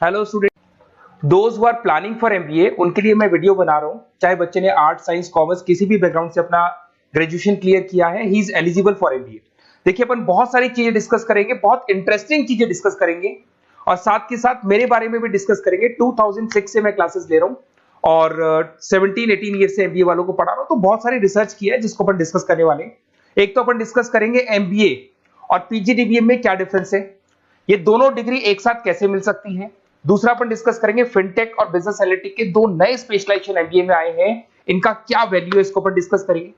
Hello student, those who are planning for MBA उनके लिए मैं वीडियो बना रहा हूं। चाहे बच्चे ने आर्ट, साइंस, कॉमर्स किसी भी बैकग्राउंड से अपना ग्रेजुएशन क्लियर किया है, he is eligible for MBA. देखिए, अपन बहुत सारी चीजें डिस्कस करेंगे, बहुत इंटरेस्टिंग चीजें डिस्कस करेंगे और साथ के साथ मेरे बारे में भी डिस्कस करेंगे। 2006 से मैं क्लासेस ले रहा हूं और 17-18 ईयर से एमबीए वालों को पढ़ा रहा हूं, तो बहुत सारी रिसर्च की है जिसको अपन डिस्कस करने वाले हैं। एक तो अपन डिस्कस करेंगे एमबीए और पीजीडीबीएम में क्या डिफरेंस है, ये दोनों डिग्री एक साथ कैसे मिल सकती है। दूसरा अपन डिस्कस करेंगे फिनटेक और बिजनेस एनालिटिक के दो नए स्पेशलाइजेशन एमबीए में आए हैं, इनका क्या वैल्यू है, इसको अपन डिस्कस करेंगे।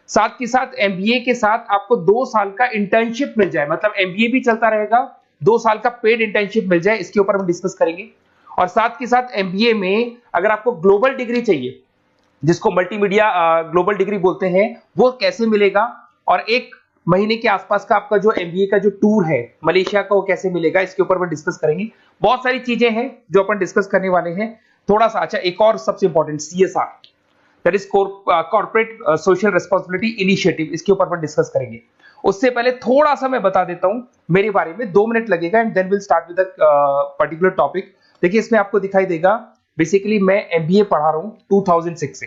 साथ के साथ एमबीए के साथ आपको 2 साल का इंटर्नशिप मिल जाए, मतलब एमबीए भी चलता रहेगा, 2 साल का पेड इंटर्नशिप मिल जाए, इसके ऊपर हम डिस्कस करेंगे। और साथ के साथ एमबीए में अगर आपको ग्लोबल डिग्री चाहिए, जिसको मल्टीमीडिया ग्लोबल डिग्री बोलते हैं, वो कैसे मिलेगा, और 1 महीने के आसपास का आपका जो एमबीए का जो टूर है मलेशिया का, वो कैसे मिलेगा, इसके ऊपर हम डिस्कस करेंगे। बहुत सारी चीजें हैं जो अपन डिस्कस करने वाले हैं। थोड़ा सा अच्छा, एक और सबसे important CSR, that is corporate social responsibility initiative, इसके ऊपर अपन डिस्कस करेंगे। उससे पहले थोड़ा सा मैं बता देता हूं मेरे बारे में, 2 मिनट लगेगा and then will start with particular topic. देखिए, इसमें आपको दिखाई देगा बेसिकली मैं एमबीए पढ़ा रहा हूं 2006 से,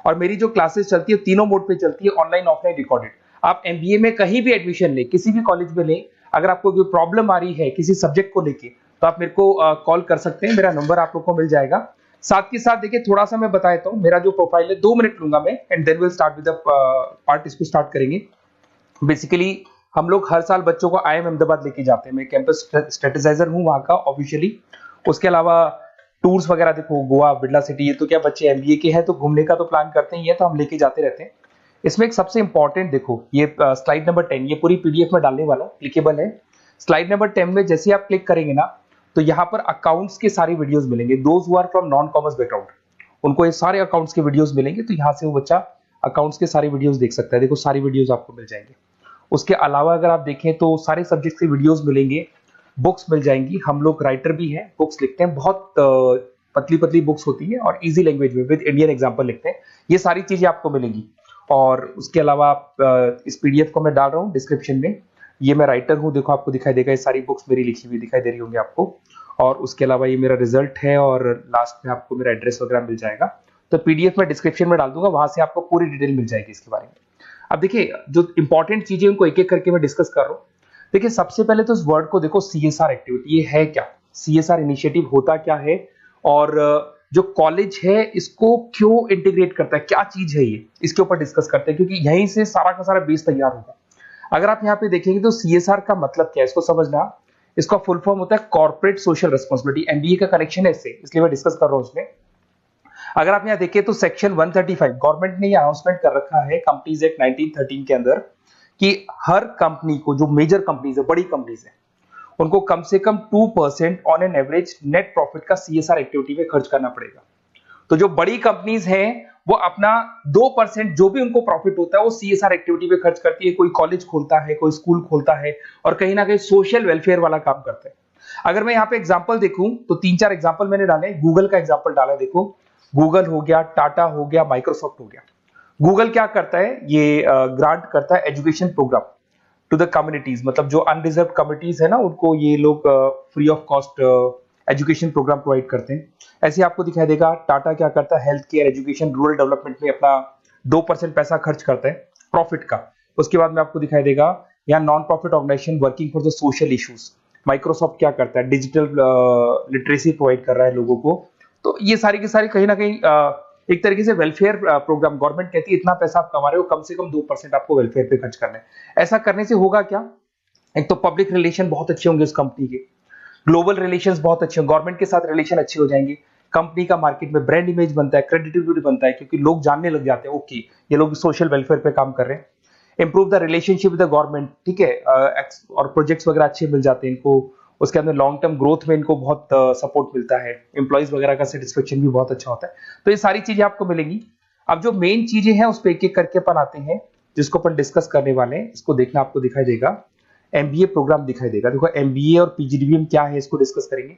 और मेरी जो क्लासेस चलती है तीनों मोड पे चलती है, ऑनलाइन, ऑफलाइन, रिकॉर्डेड। आप एमबीए में कहीं भी एडमिशन लें, किसी भी कॉलेज में लें, अगर आपको कोई प्रॉब्लम आ रही है किसी सब्जेक्ट को लेके, तो आप मेरे को कॉल कर सकते हैं, मेरा नंबर आप लोग को मिल जाएगा। साथ के साथ देखिए, थोड़ा सा मैं बता देता हूं मेरा जो प्रोफाइल है, 2 मिनट लूंगा मैं and then will start with the part, इसको स्टार्ट करेंगे। बेसिकली हम लोग हर साल बच्चों को आईएम अहमदाबाद लेके जाते हैं, मैं कैंपस स्ट्रेटेजाइजर हूं वहां का ऑफिशियली। उसके अलावा टूर्स वगैरह, देखो गोवा, बिरला सिटी, ये तो क्या बच्चे एमबीए के हैं तो घूमने का तो प्लान करते ही है, तो हम लेके जाते रहते हैं। इसमें एक सबसे इंपॉर्टेंट, देखो ये स्लाइड नंबर 10, ये पूरी पीडीएफ में डालने वाला हूं, क्लिकेबल है। स्लाइड नंबर 10 में जैसे आप क्लिक करेंगे ना, तो यहाँ पर अकाउंट्स के सारे वीडियोस मिलेंगे। Those who are from non commerce background, उनको ये सारे अकाउंट्स के वीडियोस मिलेंगे, तो यहाँ से वो बच्चा अकाउंट्स के सारे वीडियोस देख सकता है। देखो, सारी वीडियोस आपको मिल जाएंगे। उसके अलावा अगर आप देखें तो सारे सब्जेक्ट के वीडियोस मिलेंगे, बुक्स मिल जाएंगी। हम लोग राइटर भी हैं, बुक्स लिखते हैं, बहुत पतली पतली बुक्स होती है और इजी लैंग्वेज में विद इंडियन एग्जांपल लिखते हैं। ये सारी चीजें आपको मिलेंगी। और उसके अलावा इस पीडीएफ को मैं डाल रहा हूँ डिस्क्रिप्शन में, ये मैं राइटर हूँ, देखो आपको दिखाई देगा, ये सारी बुक्स मेरी लिखी हुई दिखाई दे रही होंगी आपको। और उसके अलावा ये मेरा रिजल्ट है और लास्ट में आपको मेरा एड्रेस वगैरह मिल जाएगा। तो पीडीएफ में डिस्क्रिप्शन में डाल दूंगा, वहां से आपको पूरी डिटेल मिल जाएगी इसके बारे में। अब देखिए, जो इंपॉर्टेंट चीजें उनको एक एक करके मैं डिस्कस कर रहा हूँ। देखिए, सबसे पहले तो इस वर्ड को देखो, सीएसआर एक्टिविटी, ये है क्या, सीएसआर इनिशिएटिव होता क्या है, और जो कॉलेज है इसको क्यों इंटीग्रेट करता है, क्या चीज है ये, इसके ऊपर डिस्कस करते हैं, क्योंकि यहीं से सारा का सारा बेस तैयार होगा। अगर आप यहाँ पे देखेंगे तो सीएसआर का मतलब क्या है, इसको समझना। इसका फुल फॉर्म होता है कॉर्पोरेट सोशल रिस्पांसिबिलिटी। एमबीए का कनेक्शन है इससे, इसलिए मैं डिस्कस कर रहा हूँ इसमें। अगर आप यहाँ देखिए तो सेक्शन 135, गवर्नमेंट ने ये अनाउंसमेंट कर रखा है कंपनीज एक्ट 1913 के अंदर, कि हर कंपनी को, जो मेजर कंपनीज है, बड़ी कंपनीज है, उनको कम से कम 2% on an average net profit का सीएसआर एक्टिविटी में खर्च करना पड़ेगा। तो जो बड़ी कंपनीज हैं वो अपना 2% जो भी उनको प्रॉफिट होता है वो सीएसआर एक्टिविटी पे खर्च करती है। कोई कॉलेज खोलता है, कोई स्कूल खोलता है, और कहीं ना कहीं सोशल वेलफेयर वाला काम करता है। अगर मैं यहाँ पे एग्जांपल देखूं तो 3-4 एग्जांपल मैंने डाले। गूगल का एग्जांपल डाला, देखो गूगल हो गया, टाटा हो गया, माइक्रोसॉफ्ट हो गया। गूगल क्या करता है, ये ग्रांट करता है education program to the communities, मतलब जो अनरिजर्व कम्युनिटीज है ना, उनको ये लोग free of cost education program provide करते हैं। ऐसे आपको दिखाई देगा टाटा क्या करता है, health care, education, rural development में अपना 2% पैसा खर्च करता है प्रॉफिट का। उसके बाद में आपको दिखाई देगा यहाँ non profit organisation working for the social issues. Microsoft क्या करता है, डिजिटल लिटरेसी प्रोवाइड कर रहा है लोगों को। तो ये सारी की सारी कहीं ना कहीं एक तरीके से वेलफेयर प्रोग्राम, गवर्नमेंट कहती है इतना पैसा आप कमा रहे हो, कम से कम 2% आपको वेलफेयर पे खर्च करना है। ऐसा करने से होगा क्या, एक तो पब्लिक रिलेशन बहुत अच्छे होंगे उस कंपनी के, ग्लोबल रिलेशंस बहुत अच्छे होंगे, गवर्नमेंट के साथ रिलेशन अच्छे हो जाएंगे, कंपनी का मार्केट में ब्रांड इमेज बनता है, क्रेडिबिलिटी बनता है, क्योंकि लोग जानने लग जाते हैं ओके ये लोग सोशल वेलफेयर पे काम कर रहे हैं। Improve the relationship with the government, ठीक है, और प्रोजेक्ट्स वगैरह अच्छे मिल जाते हैं इनको। उसके अंदर लॉन्ग टर्म ग्रोथ में इनको बहुत सपोर्ट मिलता है, एम्प्लॉइज वगैरह का सेटिस्फेक्शन भी बहुत अच्छा होता है। तो ये सारी चीजें आपको मिलेंगी। अब जो मेन चीजें हैं उस पर एक एक करके अपन आते हैं, जिसको अपन डिस्कस करने वाले हैं। इसको देखना, आपको दिखाई देगा एमबीए प्रोग्राम दिखाई देगा। देखो एमबीए और पीजीडीबीएम क्या है, इसको डिस्कस करेंगे।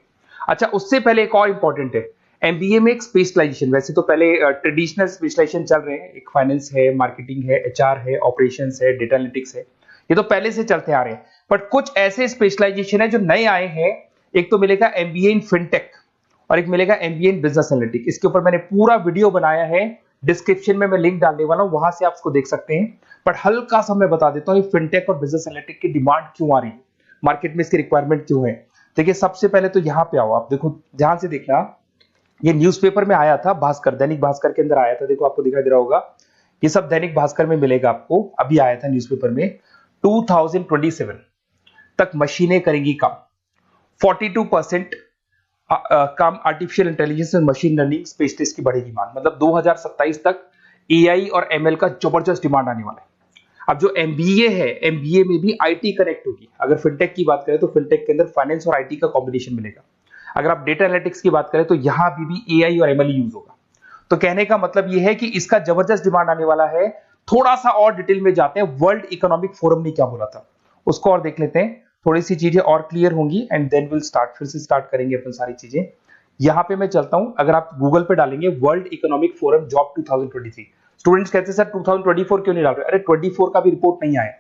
अच्छा, उससे पहले एक और इंपॉर्टेंट है, एमबीए में एक स्पेशलाइजेशन, वैसे तो पहले ट्रेडिशनल स्पेशलाइजेशन चल रहे हैं, एक फाइनेंस है, मार्केटिंग है, एचआर है, ऑपरेशंस है, डेटा एनालिटिक्स है, ये तो पहले से चलते आ रहे हैं। बट कुछ ऐसे स्पेशलाइजेशन है जो नए आए हैं। एक तो मिलेगा एमबीए इन फिनटेक, और एक मिलेगा एमबीए इन बिजनेस एनालिटिक्स। इसके ऊपर मैंने पूरा वीडियो बनाया है, डिस्क्रिप्शन में मैं लिंक डालने वाला हूं, वहां से आप उसको देख सकते हैं। बट हल्का सा मैं बता देता हूँ फिनटेक और बिजनेस एनालिटिक्स की डिमांड क्यों आ रही है, मार्केट में इसकी रिक्वायरमेंट क्यों है। देखिए सबसे पहले तो यहाँ पे आओ, आप देखो ध्यान से देखना, ये न्यूज़पेपर में आया था, भास्कर, दैनिक भास्कर के अंदर आया था, देखो आपको दिखाई दे रहा होगा, ये सब दैनिक भास्कर में मिलेगा आपको, अभी आया था न्यूज़पेपर में। 2027 तक मशीनें करेंगी काम, 42% काम आर्टिफिशियल इंटेलिजेंस और मशीन लर्निंग स्पेशलिस्ट की बढ़ेगी मांग। मतलब 2027 तक एआई और एमएल का जबरदस्त डिमांड आने वाला है। अब जो एमबीए है, एमबीए में भी आईटी कनेक्ट होगी। अगर फिनटेक की बात करें तो फिनटेक के अंदर फाइनेंस और आईटी का कॉम्बिनेशन मिलेगा। अगर आप डेटा एनालिटिक्स की बात करें तो यहां भी एआई और एमएल यूज होगा। तो कहने का मतलब यह है कि इसका जबरदस्त डिमांड आने वाला है। थोड़ा सा और डिटेल में जाते हैं, वर्ल्ड इकोनॉमिक फोरम ने क्या बोला था उसको और देख लेते हैं, थोड़ी सी चीजें और क्लियर होंगी एंड देन विल स्टार्ट, फिर से स्टार्ट करेंगे अपन सारी चीजें। यहां पे मैं चलता हूं, अगर आप गूगल पे डालेंगे world economic forum job 2023, students कहते हैं सर 2024 क्यों नहीं डाल रहे, अरे 24 का भी रिपोर्ट नहीं आया,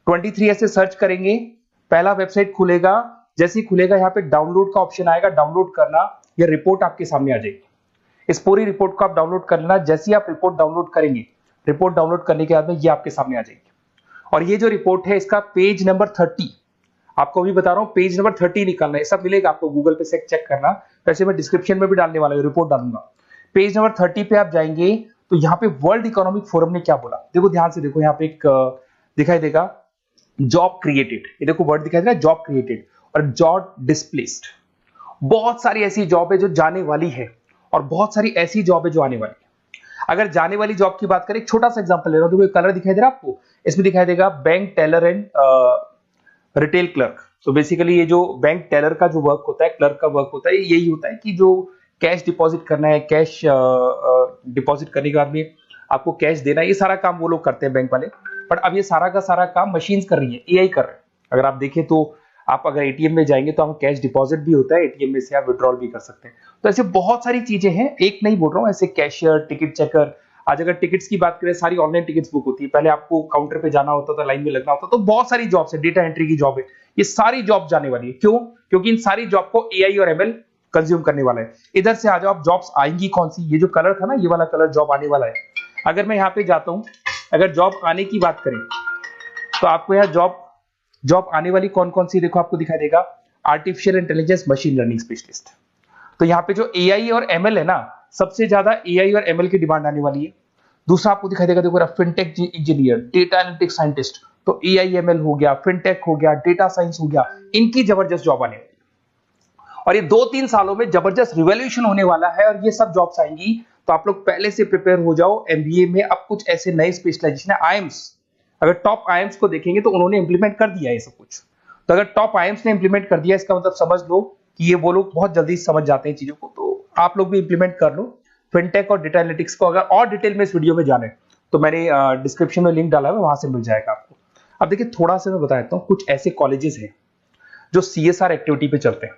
23 ऐसे सर्च करेंगे, पहला वेबसाइट खुलेगा, जैसे ही खुलेगा यहाँ पे डाउनलोड का ऑप्शन आएगा, डाउनलोड करना, यह रिपोर्ट आपके सामने आ जाएगी। इस पूरी रिपोर्ट को आप डाउनलोड कर लेना, जैसे ही आप रिपोर्ट डाउनलोड करेंगे, रिपोर्ट डाउनलोड करने के बाद में ये आपके सामने आ जाएगी। और ये जो रिपोर्ट है इसका पेज नंबर 30, आपको भी बता रहा हूं पेज नंबर 30 निकालना है, सब मिलेगा आपको गूगल पे से चेक करना, वैसे मैं डिस्क्रिप्शन में भी डालने वाला हूं, रिपोर्ट डालूंगा। पेज नंबर 30 पे आप जाएंगे तो यहाँ पे वर्ल्ड इकोनॉमिक फोरम ने क्या बोला, देखो ध्यान से देखो, यहाँ पे एक दिखाई देगा जॉब क्रिएटेड, ये देखो वर्ड दिखाई दे रहा है जॉब क्रिएटेड और जॉब डिस्प्लेस्ड। बहुत सारी ऐसी जॉब है जो जाने वाली है और बहुत सारी ऐसी जॉब है जो आने वाली है। अगर जाने वाली जॉब की बात करें, एक छोटा सा एग्जांपल ले रहा हूं, देखो कलर दिखाई दे रहा है आपको, इसमें दिखाई देगा bank teller and retail clerk. तो बेसिकली ये जो बैंक टेलर का जो वर्क होता है, क्लर्क का वर्क होता है, यही होता है कि जो कैश डिपॉजिट करना है, कैश डिपॉजिट करने के बाद में आपको कैश देना है, ये सारा काम वो लोग करते हैं बैंक वाले। बट अब ये सारा का सारा काम मशीन्स कर रही है, एआई कर रहे हैं। अगर आप देखें तो आप अगर एटीएम में जाएंगे तो आप कैश डिपॉजिट भी होता है, एटीएम में से आप विड्रॉल भी कर सकते हैं। तो ऐसे बहुत सारी चीजें हैं, एक नहीं बोल रहा हूँ, ऐसे कैशियर, टिकट चेकर, आज अगर टिकट्स की बात करें सारी ऑनलाइन टिकट्स बुक होती है, पहले आपको काउंटर पे जाना होता था, लाइन में लगना होता, तो बहुत सारी जॉब्स है, डेटा एंट्री की जॉब है, ये सारी जॉब जाने वाली है। क्यों? क्योंकि इन सारी जॉब को एआई और एमएल कंज्यूम करने वाला है। इधर से आ जाओ, आप जॉब्स आएंगी कौन सी, ये जो कलर था ना, ये वाला कलर जॉब आने वाला है। अगर मैं यहाँ पे जाता हूं, अगर जॉब आने की बात करें तो आपको यहाँ जॉब आने वाली कौन कौन सी, देखो आपको दिखाई देगा artificial intelligence machine learning specialist. तो यहाँ पे जो एआई और एमएल है ना, सबसे ज्यादा एआई और एमएल की डिमांड आने वाली है। दूसरा आपको दिखाई देगा, देखो fintech engineer, data analytics scientist, तो एआई एमएल हो गया, फिनटेक हो गया, डेटा साइंस हो गया, इनकी जबरदस्त जॉब आने वाली है। और ये 2-3 सालों में जबरदस्त रिवॉल्यूशन होने वाला है और ये सब जॉब्स आएंगी। तो आप लोग पहले से प्रिपेयर हो जाओ। एमबीए में अब कुछ ऐसे नए स्पेशलाइजेशन है, आईएम्स, अगर टॉप आईएम्स को देखेंगे तो उन्होंने इंप्लीमेंट कर दिया है ये सब कुछ। तो अगर टॉप आईएम्स ने इंप्लीमेंट कर दिया, इसका मतलब समझ लो कि ये वो लोग बहुत जल्दी समझ जाते हैं चीजों को, तो आप लोग भी इंप्लीमेंट कर लो फिनटेक और डेटा एनालिटिक्स को। अगर और डिटेल में इस वीडियो में जाने तो मैंने डिस्क्रिप्शन में लिंक डाला है, वहां से मिल जाएगा आपको। अब देखिए थोड़ा सा मैं बता देता हूँ, कुछ ऐसे कॉलेजेस हैं जो सीएसआर एक्टिविटी पे चलते हैं।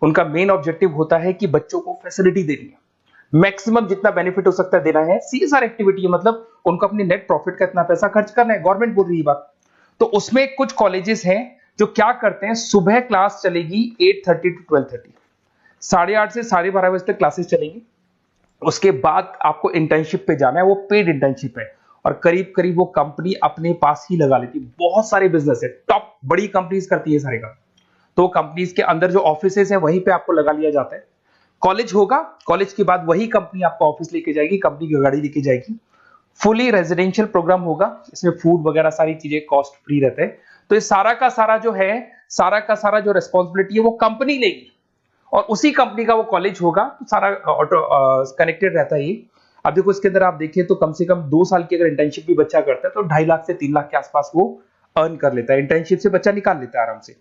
उनका मेन ऑब्जेक्टिव होता है कि बच्चों को फैसिलिटी देनी है, मैक्सिमम जितना बेनिफिट हो सकता है देना है। सीएसआर एक्टिविटी मतलब उनको अपने नेट प्रॉफिट का इतना पैसा खर्च करना है, गवर्नमेंट बोल रही है बात। तो उसमें कुछ कॉलेजेस हैं जो क्या करते हैं, सुबह क्लास चलेगी 8:30 to 12:30, 8:30 से 12:30 बजे तक क्लासेस चलेंगी। उसके बाद आपको इंटर्नशिप पे जाना है, वो पेड इंटर्नशिप है और करीब करीब वो कंपनी अपने पास ही लगा लेती है। बहुत सारे बिजनेस है, टॉप बड़ी कंपनीज करती है सारे काम। तो कंपनीज के अंदर जो ऑफिसेज है वहीं पे आपको लगा लिया जाता है। कॉलेज होगा, कॉलेज के बाद वही कंपनी आपको ऑफिस लेके जाएगी, कंपनी की गाड़ी लेके जाएगी। फुली रेजिडेंशियल प्रोग्राम होगा, इसमें फूड वगैरह सारी चीजें कॉस्ट फ्री रहते हैं। तो ये सारा का सारा जो है, सारा का सारा जो रिस्पॉन्सिबिलिटी है वो कंपनी लेगी और उसी कंपनी का वो कॉलेज होगा। तो सारा ऑटो कनेक्टेड रहता है ये। अब देखो इसके अंदर आप देखिए तो कम से कम 2 साल की अगर इंटर्नशिप भी बच्चा करता है तो 2.5 लाख से 3 लाख के आसपास वो अर्न कर लेता है, इंटर्नशिप से बच्चा निकाल लेता है आराम से।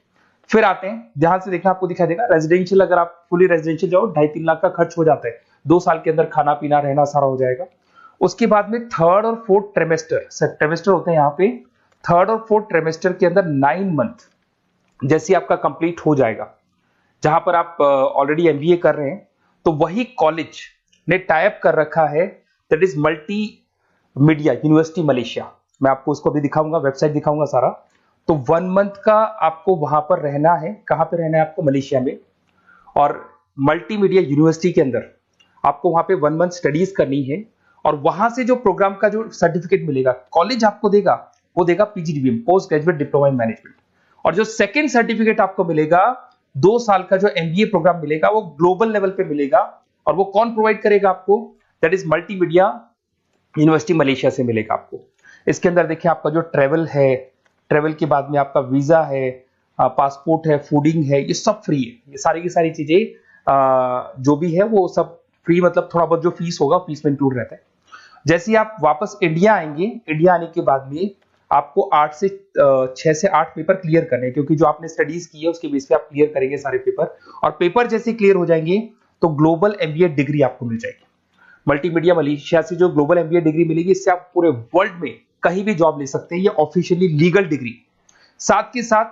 फिर आते हैं, ध्यान से देखना, आपको दिखाई देगा रेजिडेंशियल, अगर आप फुली रेजिडेंशियल जाओ 2.5-3 लाख का खर्च हो जाता है, 2 साल के अंदर खाना पीना रहना सारा हो जाएगा। उसके बाद में थर्ड और फोर्थ ट्रेमेस्टर होते हैं यहाँ पे, थर्ड और फोर्थ ट्रेमेस्टर के अंदर 9 मंथ जैसे आपका कंप्लीट हो जाएगा, जहां पर आप ऑलरेडी एमबीए कर रहे हैं, तो वही कॉलेज ने टाइप कर रखा है, that is multi media university Malaysia. मैं आपको उसको भी दिखाऊंगा, वेबसाइट दिखाऊंगा सारा। तो 1 मंथ का आपको वहां पर रहना है, कहां पे रहना है आपको, मलेशिया में। और मल्टीमीडिया यूनिवर्सिटी के अंदर आपको वहां पे 1 मंथ स्टडीज करनी है और वहां से जो प्रोग्राम का जो सर्टिफिकेट मिलेगा कॉलेज आपको देगा, वो देगा PGDBM, post graduate diploma in management. और जो सेकंड सर्टिफिकेट आपको मिलेगा 2 साल का जो एमबीए प्रोग्राम मिलेगा वो ग्लोबल लेवल पे मिलेगा। और वो कौन प्रोवाइड करेगा आपको? That is multimedia university Malaysia से मिलेगा आपको। इसके अंदर देखिए आपका जो ट्रेवल है, ट्रेवल के बाद में आपका वीजा है, पासपोर्ट है, फूडिंग है, ये सब फ्री है। ये सारी की सारी चीजें जो भी है वो सब फ्री, मतलब थोड़ा बहुत जो फीस होगा फीस में इंक्लूड रहता है। जैसे ही आप वापस इंडिया आएंगे, इंडिया आने के बाद में आपको 6 से 8 पेपर क्लियर करने हैं, क्योंकि जो आपने स्टडीज की है उसके बेस पे आप क्लियर करेंगे सारे पेपर। और पेपर जैसे क्लियर हो जाएंगे तो ग्लोबल एमबीए डिग्री आपको मिल जाएगी। मल्टीमीडिया मलेशिया से जो ग्लोबल एमबीए डिग्री मिलेगी, इससे आप पूरे वर्ल्ड में कहीं भी जॉब ले सकते हैं। ये ऑफिशियली लीगल डिग्री। साथ के साथ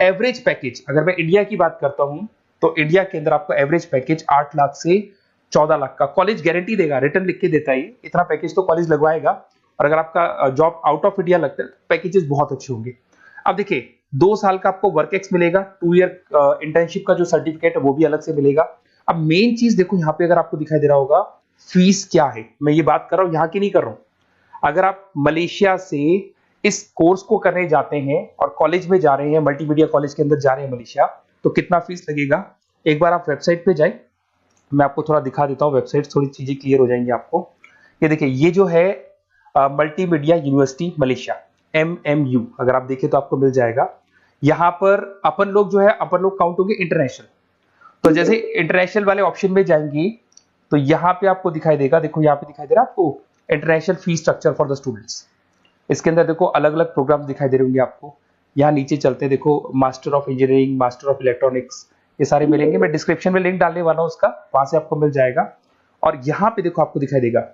एवरेज पैकेज, अगर मैं इंडिया की बात करता हूं तो इंडिया के अंदर आपको एवरेज पैकेज 8 लाख से 14 लाख का कॉलेज गारंटी देगा, रिटर्न लिख के देता है। इतना पैकेज तो कॉलेज लगवाएगा। और अगर आपका जॉब आउट ऑफ इंडिया लगता है तो पैकेजेस बहुत अच्छे होंगे। अब देखिए 2 साल का आपको वर्क एक्स मिलेगा, 2 ईयर इंटर्नशिप का जो सर्टिफिकेट है वो भी अलग से मिलेगा। अब मेन चीज देखो यहाँ पे, अगर आपको दिखाई दे रहा होगा फीस क्या है, मैं ये बात कर रहा हूं यहाँ की नहीं कर रहा हूं। अगर आप मलेशिया से इस कोर्स को करने जाते हैं और कॉलेज में जा रहे हैं, मल्टीमीडिया कॉलेज के अंदर जा रहे हैं मलेशिया, तो कितना फीस लगेगा? एक बार आप वेबसाइट पे जाए, मैं आपको थोड़ा दिखा देता हूं, वेबसाइट थोड़ी चीजें क्लियर हो जाएंगी आपको। ये देखिए, ये जो है मल्टीमीडिया यूनिवर्सिटी मलेशिया, MMU, अगर आप देखें तो आपको मिल जाएगा। यहां पर अपन लोग जो है, अपन लोग काउंट होंगे इंटरनेशनल। तो जैसे इंटरनेशनल वाले ऑप्शन में जाएंगे तो यहाँ पे आपको दिखाई देगा, देखो यहाँ पे दिखाई दे रहा है आपको international fees structure for the students. इसके अंदर देखो अलग अलग प्रोग्राम दिखाई दे रहे होंगे आपको। यहाँ नीचे चलते हैं, देखो master of engineering, master of electronics, ये सारे मिलेंगे। मैं डिस्क्रिप्शन में लिंक डालने वाला हूँ उसका, वहां से आपको मिल जाएगा। और यहाँ पे देखो आपको दिखाई देगा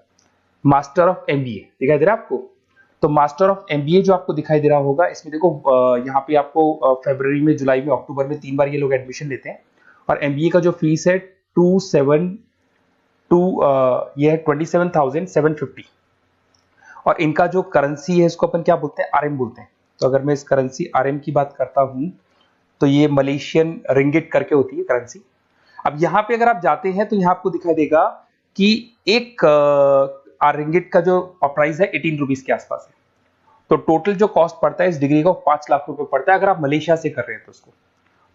मास्टर ऑफ एमबीए, दिखाई दे रहा है आपको। तो मास्टर ऑफ एमबीए जो आपको दिखाई दे रहा होगा, इसमें देखो यहाँ पे आपको फरवरी में, जुलाई में, अक्टूबर में 3 बार ये लोग एडमिशन लेते हैं। और एमबीए का जो फीस है 27,750। और इनका जो करेंसी है इसको अपन क्या बोलते हैं? आरएम बोलते हैं। तो अगर मैं इस करेंसी आरएम की बात करता हूं तो ये मलेशियन रिंगिट करके होती है करेंसी। अब यहाँ पे अगर आप जाते हैं तो यहाँ आपको दिखाई देगा कि एक रिंगिट का जो प्राइस है 18 रुपीज के आसपास है। तो टोटल जो कॉस्ट पड़ता है इस डिग्री का 5 लाख रुपए पड़ता है, अगर आप मलेशिया से कर रहे हैं तो उसको।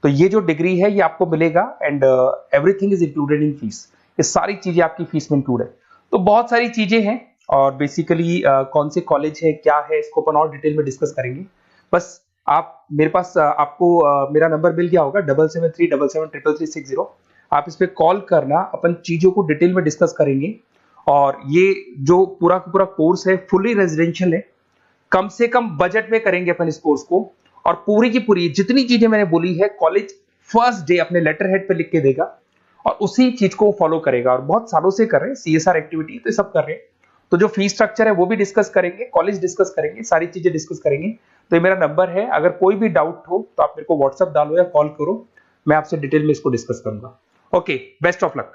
तो ये जो डिग्री है ये आपको मिलेगा and everything is included in fees. ये सारी चीजें आपकी फीस में इंक्लूड है। तो बहुत सारी चीजें हैं और बेसिकली कौन से कॉलेज है, क्या है, इसको अपन और डिटेल में डिस्कस करेंगे। बस आप मेरे पास आपको मेरा नंबर मिल गया होगा 7737773360। आप इस पे कॉल करना, अपन चीजों को डिटेल में डिस्कस करेंगे। और ये जो पूरा का पूरा कोर्स है फुली रेजिडेंशियल है, कम से कम बजट में करेंगे अपन इस कोर्स को। और पूरी की पूरी जितनी चीजें मैंने बोली है कॉलेज फर्स्ट डे अपने लेटर हेड पे लिख के देगा और उसी चीज को फॉलो करेगा। और बहुत सालों से कर रहे हैं, CSR एक्टिविटी तो सब कर रहे हैं। तो जो फीस स्ट्रक्चर है वो भी डिस्कस करेंगे, कॉलेज डिस्कस करेंगे, सारी चीजें डिस्कस करेंगे। तो ये मेरा नंबर है, अगर कोई भी डाउट हो तो आप मेरे को व्हाट्सएप डालो या कॉल करो, मैं आपसे डिटेल में इसको डिस्कस करूंगा। Okay, best of luck.